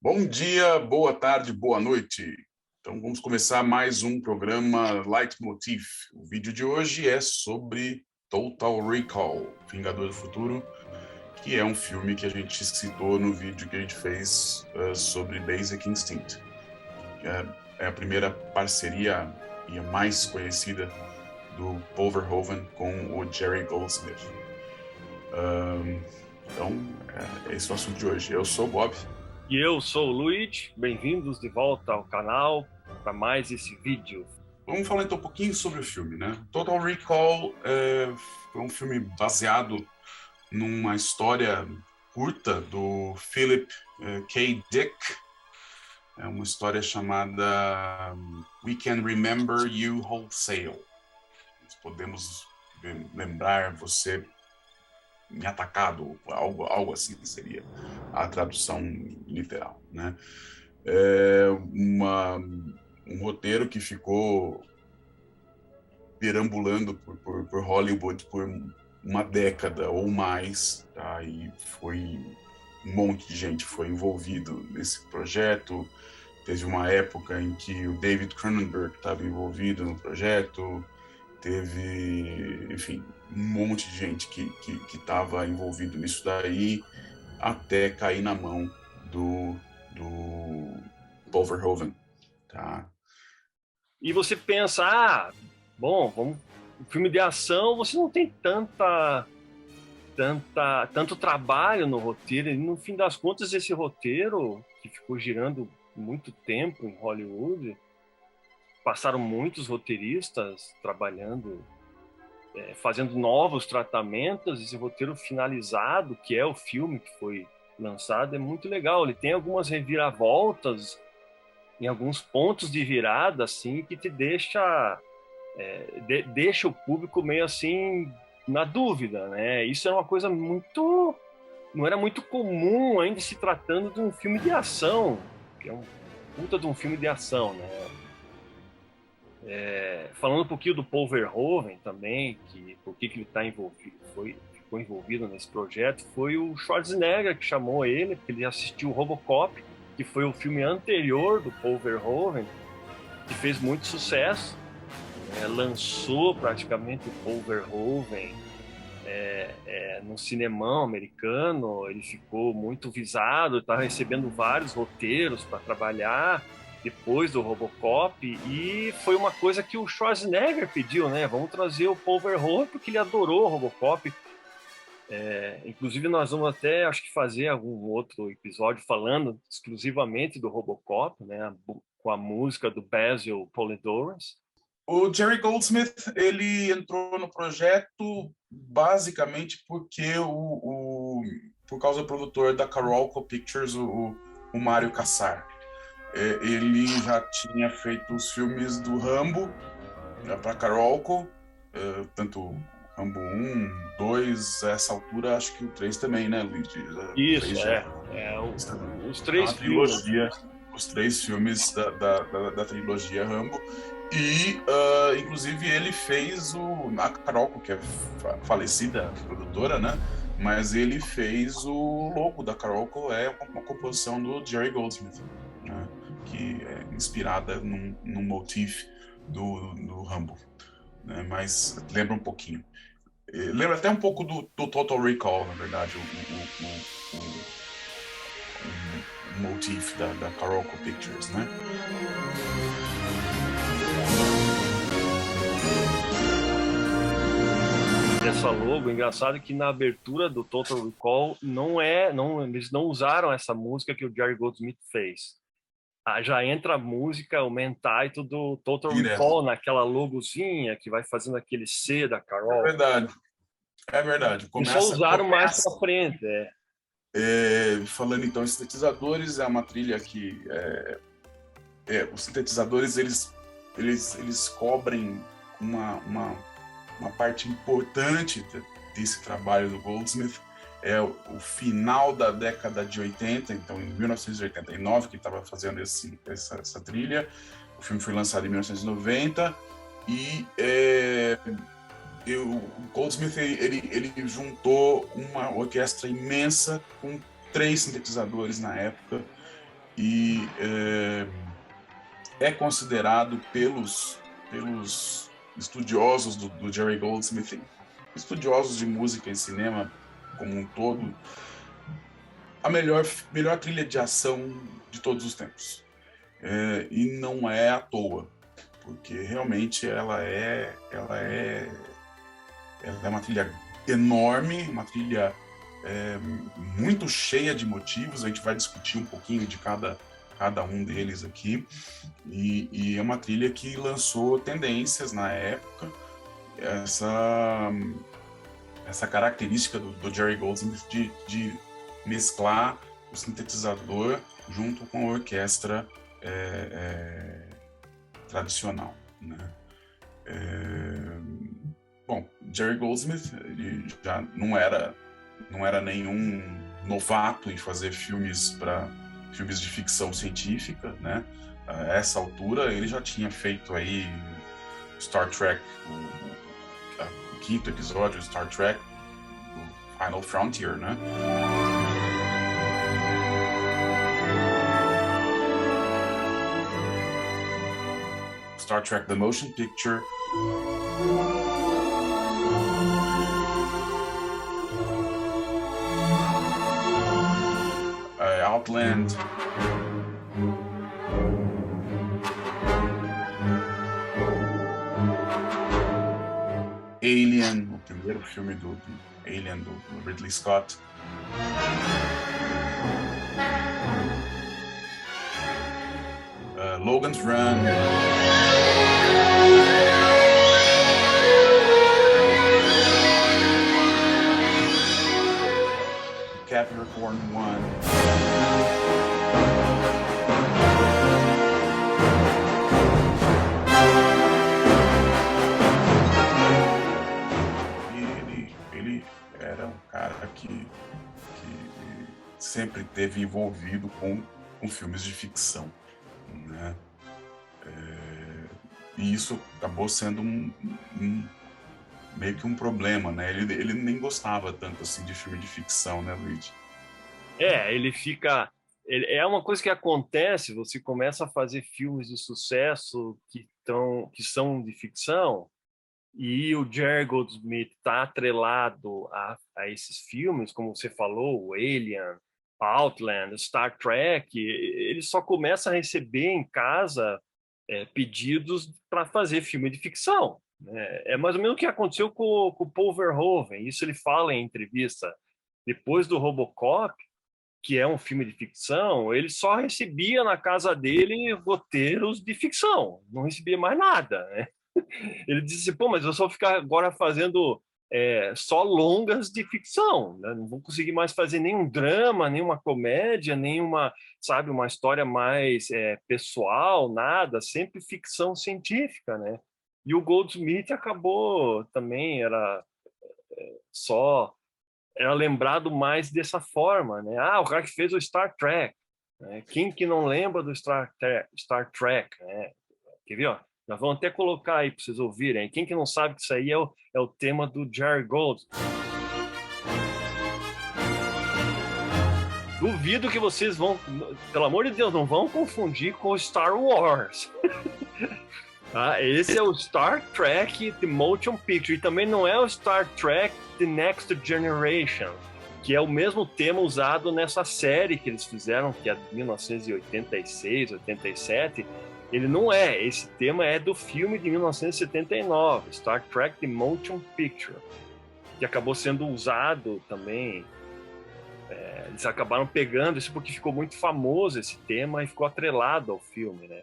Bom dia, boa tarde, boa noite. Então vamos começar mais um programa Leitmotiv. O vídeo de hoje é sobre Total Recall, Vingador do Futuro, que é um filme que a gente citou no vídeo que a gente fez sobre Basic Instinct. É a primeira parceria e a mais conhecida do Paul Verhoeven com o Jerry Goldsmith. Então, é esse o assunto de hoje. Eu sou o Bob. E eu sou o Luiz, bem-vindos de volta ao canal para mais esse vídeo. Vamos falar então um pouquinho sobre o filme, né? Total Recall foi um filme baseado numa história curta do Philip K. Dick. É uma história chamada We Can Remember You Wholesale. Nós podemos lembrar você me atacado, algo assim seria a tradução literal, né? É um roteiro que ficou perambulando por Hollywood por uma década ou mais, tá? E um monte de gente foi envolvido nesse projeto. Teve uma época em que o David Cronenberg estava envolvido no projeto. Teve, enfim, um monte de gente que estava envolvido nisso daí, até cair na mão do Paul Verhoeven, tá? E você pensa, um filme de ação, você não tem tanto trabalho no roteiro. E no fim das contas, esse roteiro, que ficou girando muito tempo em Hollywood, passaram muitos roteiristas trabalhando, fazendo novos tratamentos. Esse roteiro finalizado, que é o filme que foi lançado, é muito legal. Ele tem algumas reviravoltas em alguns pontos de virada, assim, que te deixa o público meio assim na dúvida, né? Isso é uma coisa não era muito comum, ainda se tratando de um filme de ação, que é um puta de um filme de ação, né? Falando um pouquinho do Paul Verhoeven também, por que ele ficou envolvido nesse projeto, foi o Schwarzenegger que chamou ele, porque ele assistiu o Robocop, que foi o filme anterior do Paul Verhoeven, que fez muito sucesso, lançou praticamente o Paul Verhoeven no cinemão americano. Ele ficou muito visado, estava recebendo vários roteiros para trabalhar depois do Robocop, e foi uma coisa que o Schwarzenegger pediu, né? Vamos trazer o Paul Verhoeven, porque ele adorou o Robocop. Inclusive nós vamos até, acho que, fazer algum outro episódio falando exclusivamente do Robocop, né? Com a música do Basil Polidorus. O Jerry Goldsmith, ele entrou no projeto basicamente porque por causa do produtor da Carolco Pictures, o Mário Kassar. Ele já tinha feito os filmes do Rambo para Carolco, tanto Rambo 1, 2, a essa altura acho que o 3 também, né, Luigi? Isso, os três filmes. Os três filmes da trilogia Rambo. E, inclusive, ele fez a Carolco, que é falecida produtora, né? Mas ele fez o logo da Carolco, uma composição do Jerry Goldsmith, né? Que é inspirada num motif do Rambo, né? Mas lembra um pouquinho. Lembra até um pouco do Total Recall, na verdade, o motif da Carolco Pictures, né? Essa logo, engraçado que na abertura do Total Recall eles não usaram essa música que o Jerry Goldsmith fez. Já entra a música, o mentai do Total Recall, naquela logozinha que vai fazendo aquele C da Carol. É verdade. Eles só usaram mais pra frente. Falando então em sintetizadores, é uma trilha que os sintetizadores eles cobrem uma parte importante desse trabalho do Goldsmith. É o final da década de 80, então em 1989 que ele estava fazendo essa trilha. O filme foi lançado em 1990 e o Goldsmith ele juntou uma orquestra imensa com 3 sintetizadores na época, e é considerado pelos estudiosos do Jerry Goldsmith, estudiosos de música e cinema como um todo, a melhor trilha de ação de todos os tempos. E não é à toa, porque realmente ela é uma trilha enorme, uma trilha muito cheia de motivos. A gente vai discutir um pouquinho de cada um deles aqui, e é uma trilha que lançou tendências na época. Essa característica do Jerry Goldsmith de mesclar o sintetizador junto com a orquestra tradicional, né? Bom, Jerry Goldsmith, ele já não era nenhum novato em fazer filmes de ficção científica, né? A essa altura ele já tinha feito aí Star Trek, o quinto episódio de Star Trek, o Final Frontier, né? Star Trek The Motion Picture. Outland. Alien, o primeiro filme do Alien do Ridley Scott. Logan's Run. Capricorn 1. Ele era um cara que sempre esteve envolvido com filmes de ficção, né? E isso acabou sendo meio que um problema, né? Ele nem gostava tanto assim de filme de ficção, né, Luigi? É uma coisa que acontece, você começa a fazer filmes de sucesso que são de ficção, e o Jerry Goldsmith está atrelado a esses filmes, como você falou, o Alien, Outland, Star Trek. Ele só começa a receber em casa pedidos para fazer filme de ficção. É mais ou menos o que aconteceu com o Paul Verhoeven. Isso ele fala em entrevista. Depois do RoboCop, que é um filme de ficção, ele só recebia na casa dele roteiros de ficção, não recebia mais nada, né? Ele disse, pô, mas eu só ficar agora fazendo só longas de ficção, né? Não vou conseguir mais fazer nenhum drama, nenhuma comédia, nenhuma, sabe, uma história mais pessoal, nada, sempre ficção científica, né? E o Goldsmith acabou também, era lembrado mais dessa forma, né? Ah, o cara que fez o Star Trek, né? Quem que não lembra do Star Trek, né? Quer ver, ó? Nós vamos até colocar aí para vocês ouvirem. Quem que não sabe que isso aí é o tema do Jerry Goldsmith? Duvido que vocês vão, pelo amor de Deus, não vão confundir com o Star Wars. Esse é o Star Trek The Motion Picture, e também não é o Star Trek The Next Generation, que é o mesmo tema usado nessa série que eles fizeram, que é de 1986, 87. Ele não é. Esse tema é do filme de 1979, Star Trek The Motion Picture, que acabou sendo usado também. Eles acabaram pegando isso porque ficou muito famoso esse tema e ficou atrelado ao filme, né?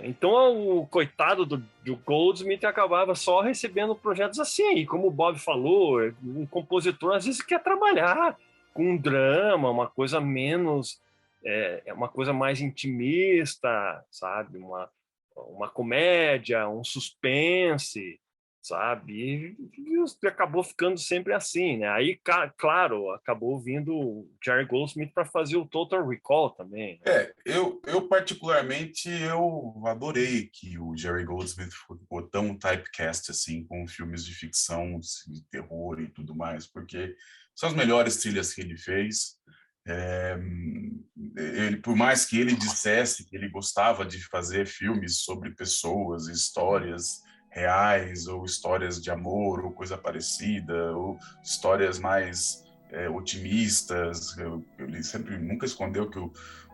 Então o coitado do Goldsmith acabava só recebendo projetos assim. E como o Bob falou, um compositor às vezes quer trabalhar com um drama, uma coisa menos... uma coisa mais intimista, sabe? Uma comédia, um suspense, sabe? E acabou ficando sempre assim, né? Aí, claro, acabou vindo o Jerry Goldsmith para fazer o Total Recall também, né? Eu particularmente, eu adorei que o Jerry Goldsmith ficou tão typecast assim com filmes de ficção, de terror e tudo mais, porque são as melhores trilhas que ele fez. Ele, por mais que ele dissesse que ele gostava de fazer filmes sobre pessoas, histórias reais, ou histórias de amor, ou coisa parecida, ou histórias mais otimistas, ele sempre nunca escondeu que o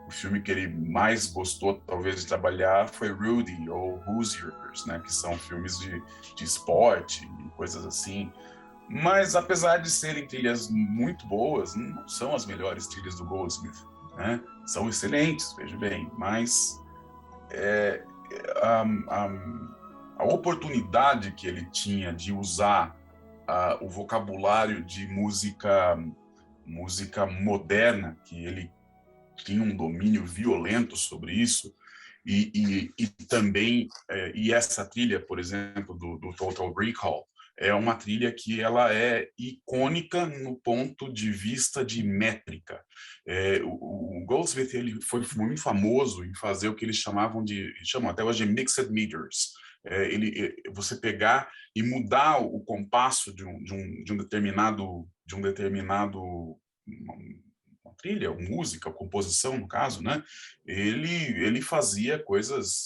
filme que ele mais gostou, talvez, de trabalhar foi Rudy ou Hoosiers, né, que são filmes de esporte e coisas assim. Mas, apesar de serem trilhas muito boas, não são as melhores trilhas do Goldsmith, né? São excelentes, veja bem, mas a oportunidade que ele tinha de usar o vocabulário de música moderna, que ele tinha um domínio violento sobre isso, e também, e essa trilha, por exemplo, do Total Recall, é uma trilha que ela é icônica no ponto de vista de métrica. O Goldsmith, ele foi muito famoso em fazer o que eles chamam até hoje de mixed meters. Você pegar e mudar o compasso de um determinado uma trilha, ou música, ou composição, no caso, né? Ele fazia coisas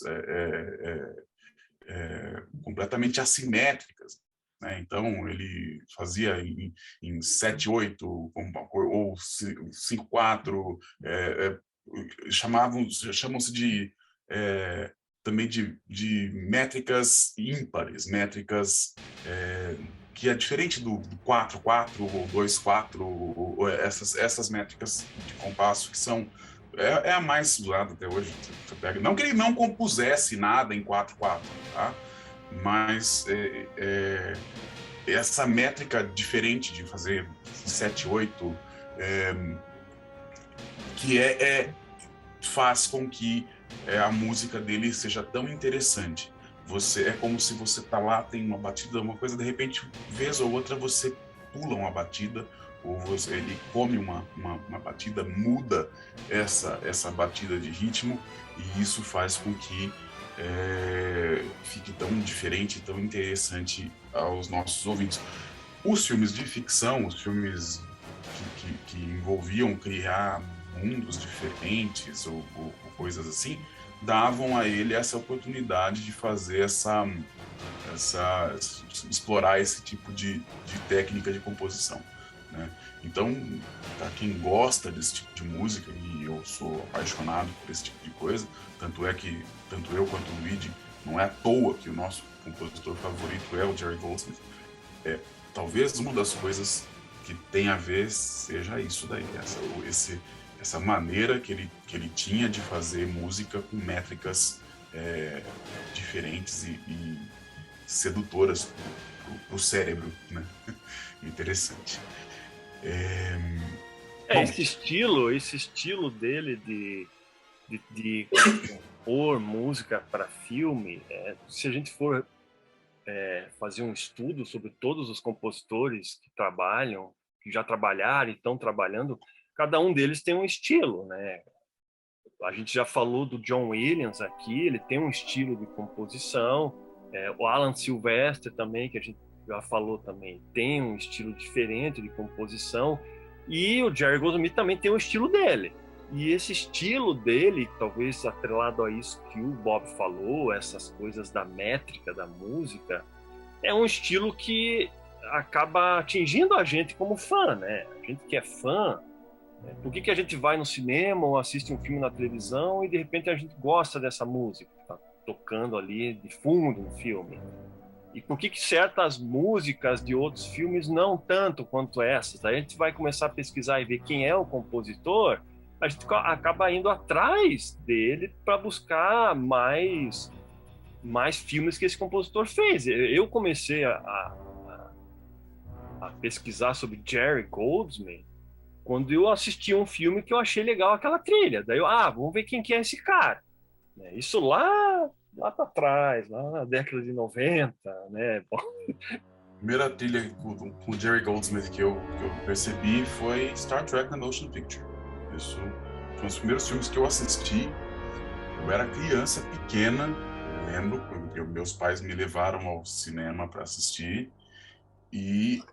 completamente assimétricas, né? Então, ele fazia em 7/8 ou 5/4, chamam-se também de métricas ímpares, métricas que é diferente do 4/4 ou 2/4, ou essas métricas de compasso que são a mais usada até hoje. Você pega. Não que ele não compusesse nada em 4/4, tá? Mas essa métrica diferente de fazer 7/8 que faz com que a música dele seja tão interessante. É como se você tá lá, tem uma batida, uma coisa, de repente, vez ou outra, você pula uma batida, ou ele come uma batida, muda essa batida de ritmo, e isso faz com que fique tão diferente, tão interessante aos nossos ouvintes. Os filmes de ficção, os filmes que envolviam criar mundos diferentes ou coisas assim, davam a ele essa oportunidade de fazer explorar esse tipo de técnica de composição, né? Então, para quem gosta desse tipo de música, e eu sou apaixonado por esse tipo de coisa, tanto eu quanto o Luigi, não é à toa que o nosso compositor favorito é o Jerry Goldsmith. Talvez uma das coisas que tem a ver seja isso daí, essa maneira que ele tinha de fazer música com métricas diferentes e sedutoras para o cérebro, né? Interessante. Esse estilo dele de compor música para filme, se a gente for fazer um estudo sobre todos os compositores que já trabalharam e estão trabalhando, cada um deles tem um estilo, né? A gente já falou do John Williams aqui, ele tem um estilo de composição. O Alan Silvestre também, que a gente já falou também, tem um estilo diferente de composição. E o Jerry Goldsmith também tem um estilo dele. E esse estilo dele, talvez atrelado a isso que o Bob falou, essas coisas da métrica da música, é um estilo que acaba atingindo a gente como fã, né? A gente que é fã, por que a gente vai no cinema ou assiste um filme na televisão e de repente a gente gosta dessa música que tá tocando ali de fundo no filme? E por que certas músicas de outros filmes não tanto quanto essas? Aí a gente vai começar a pesquisar e ver quem é o compositor, a gente acaba indo atrás dele para buscar mais filmes que esse compositor fez. Eu comecei a pesquisar sobre Jerry Goldsmith quando eu assisti um filme que eu achei legal aquela trilha. Daí vamos ver quem que é esse cara. Isso lá para trás, lá na década de 90, né? A primeira trilha com o Jerry Goldsmith que eu percebi foi Star Trek: The Motion Picture. Isso foi um dos primeiros filmes que eu assisti. Eu era criança pequena, eu lembro, porque meus pais me levaram ao cinema para assistir. E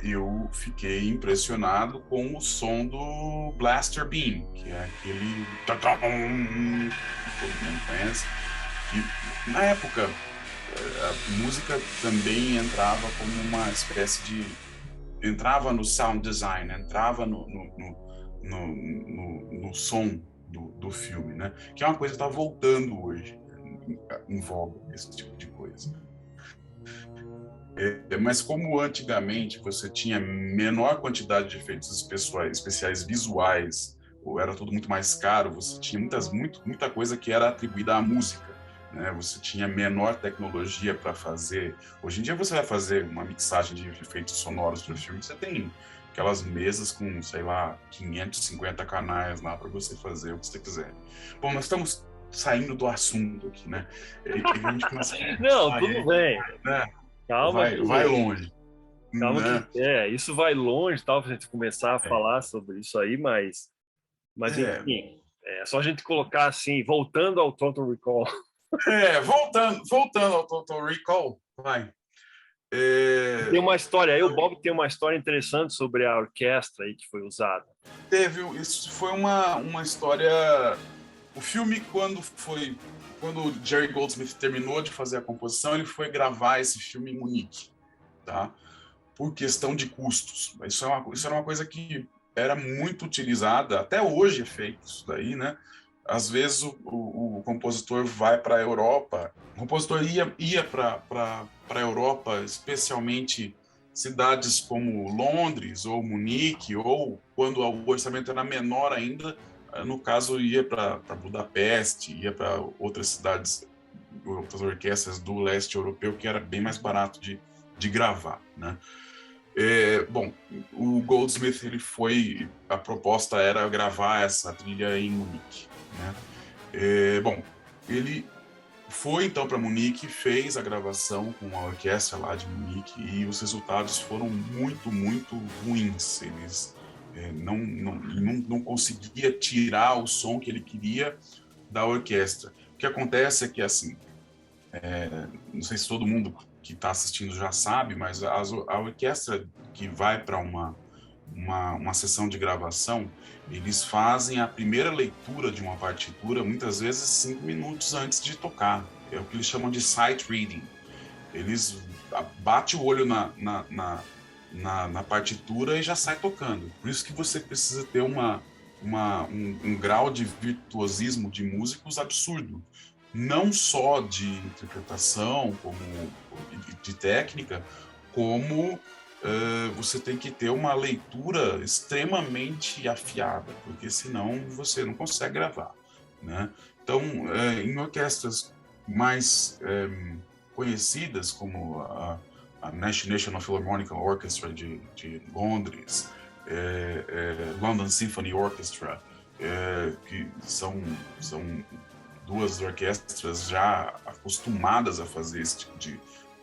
eu fiquei impressionado com o som do Blaster Beam, que é aquele que todo mundo conhece. E na época a música também entrava como uma espécie de... entrava no sound design, entrava no som do filme, né? Que é uma coisa que está voltando hoje em voga, esse tipo de coisa. Mas como antigamente você tinha menor quantidade de efeitos especiais visuais, ou era tudo muito mais caro, você tinha muita coisa que era atribuída à música, né? Você tinha menor tecnologia para fazer. Hoje em dia você vai fazer uma mixagem de efeitos sonoros para o filme, você tem aquelas mesas com, sei lá, 550 canais lá para você fazer o que você quiser. Bom, nós estamos saindo do assunto aqui, né? E a gente começa a Não, tudo bem. né? Calma Vai longe, calma né? isso vai longe, tal, pra gente começar a É, falar sobre isso aí, mas é, enfim, é só a gente colocar assim, voltando ao Total Recall. voltando ao Total Recall, vai. Tem É, uma história aí, o Bob tem uma história interessante sobre a orquestra aí que foi usada. isso foi uma história. O filme, quando o Jerry Goldsmith terminou de fazer a composição, ele foi gravar esse filme em Munique, tá? Por questão de custos. Isso era uma coisa que era muito utilizada, até hoje é feito isso daí, né? Às vezes o compositor vai para a Europa, o compositor ia para a Europa, especialmente cidades como Londres ou Munique, ou quando o orçamento era menor ainda, no caso ia para Budapeste, ia para outras cidades, outras orquestras do leste europeu, que era bem mais barato de gravar, né? Bom, o Goldsmith a proposta era gravar essa trilha em Munique, né? Bom, ele foi então para Munique, fez a gravação com a orquestra lá de Munique e os resultados foram muito ruins. Eles não conseguia tirar o som que ele queria da orquestra. O que acontece é que assim, não sei se todo mundo que está assistindo já sabe, mas a orquestra que vai para uma sessão de gravação, eles fazem a primeira leitura de uma partitura, muitas vezes 5 minutos antes de tocar. É o que eles chamam de sight reading. Eles batem o olho na partitura e já sai tocando. Por isso que você precisa ter um grau de virtuosismo de músicos absurdo. Não só de interpretação, como de técnica, como você tem que ter uma leitura extremamente afiada, porque senão você não consegue gravar, né? Então, em orquestras mais conhecidas, como a National Philharmonic Orchestra de Londres, London Symphony Orchestra, que são duas orquestras já acostumadas a fazer esse tipo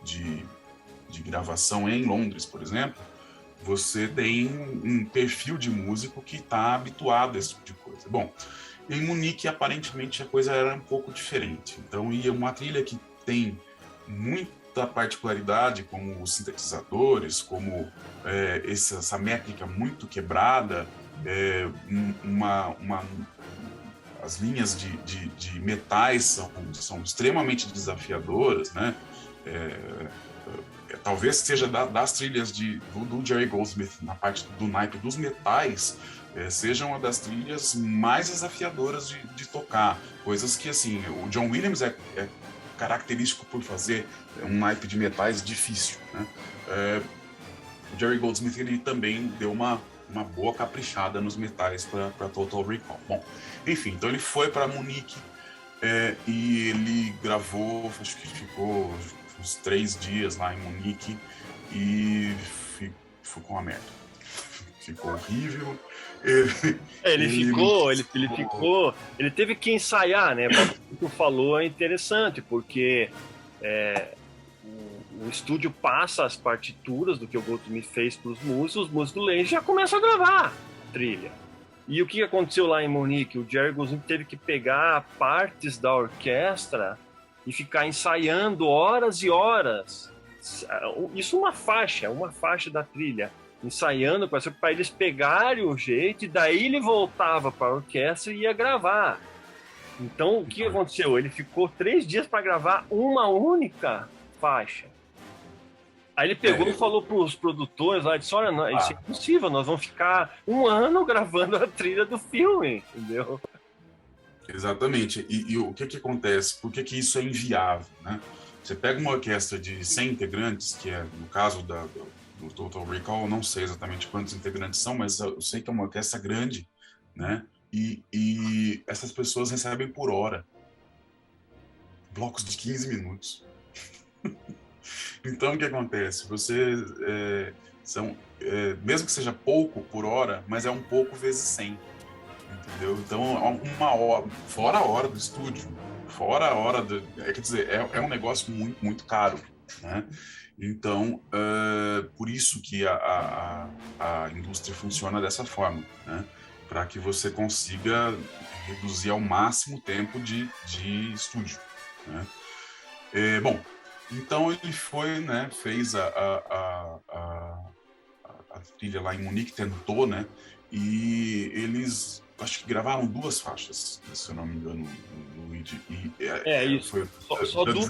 de gravação em Londres, por exemplo, você tem um perfil de músico que está habituado a esse tipo de coisa. Bom, em Munique, aparentemente, a coisa era um pouco diferente. Então, ia uma trilha que tem muita particularidade, como os sintetizadores, como essa métrica muito quebrada, as linhas de metais são extremamente desafiadoras, né? Talvez seja das trilhas do Jerry Goldsmith, na parte do naipe dos metais, seja uma das trilhas mais desafiadoras de tocar. Coisas que, assim, o John Williams é característico por fazer um naipe de metais difícil, né? O Jerry Goldsmith, ele também deu uma boa caprichada nos metais para Total Recall. Bom, enfim, então ele foi para Munique e ele gravou, acho que ficou uns 3 dias lá em Munique e ficou uma merda. Ficou horrível. Ele teve que ensaiar, né? O que tu falou é interessante, porque o estúdio passa as partituras do que o Goldsmith fez para os músicos leem e já começam a gravar a trilha. E o que aconteceu lá em Munique? O Jerry Goldsmith teve que pegar partes da orquestra e ficar ensaiando horas e horas isso uma faixa da trilha, ensaiando para eles pegarem o jeito, e daí ele voltava para a orquestra e ia gravar. Então, o que aconteceu? Ele ficou 3 dias para gravar uma única faixa. Aí ele pegou e falou para os produtores lá, disse, olha, não, isso é impossível, nós vamos ficar 1 ano gravando a trilha do filme, entendeu? Exatamente. E o que acontece? Por que isso é inviável, né? Você pega uma orquestra de 100 integrantes, que é, no caso do Total Recall, eu não sei exatamente quantos integrantes são, mas eu sei que é uma orquestra grande, né? E essas pessoas recebem por hora blocos de 15 minutos. Então, o que acontece? Mesmo que seja pouco por hora, mas é um pouco vezes 100, entendeu? Então, 1 hora, fora a hora do estúdio, fora a hora quer dizer, é um negócio muito, muito caro, né? Então, por isso que a indústria funciona dessa forma, né? Para que você consiga reduzir ao máximo o tempo de estúdio, né? Bom, então ele foi, né, fez a trilha lá em Munique, tentou, né? E eles, acho que gravaram 2 faixas, se eu não me engano, Luigi. Isso. Foi só 2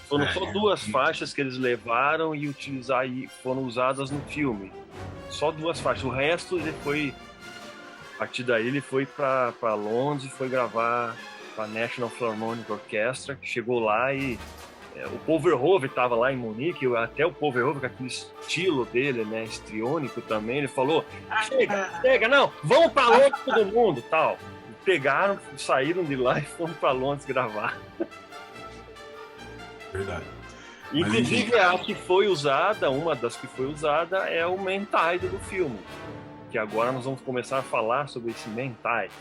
foram só 2 faixas que eles levaram e foram usadas no filme. Só 2 faixas. O resto ele foi, a partir daí ele foi para Londres e foi gravar com a National Philharmonic Orchestra, que chegou lá e o Paul Verhoeven estava lá em Munique, até o Paul Verhoeven, com aquele estilo dele, né, histriônico também, ele falou, chega, não, vamos para Londres todo mundo, tal. Pegaram, saíram de lá e foram para Londres gravar. Verdade. Inclusive, a que foi usada, uma das que foi usada é o main title do filme, que agora nós vamos começar a falar sobre esse main title.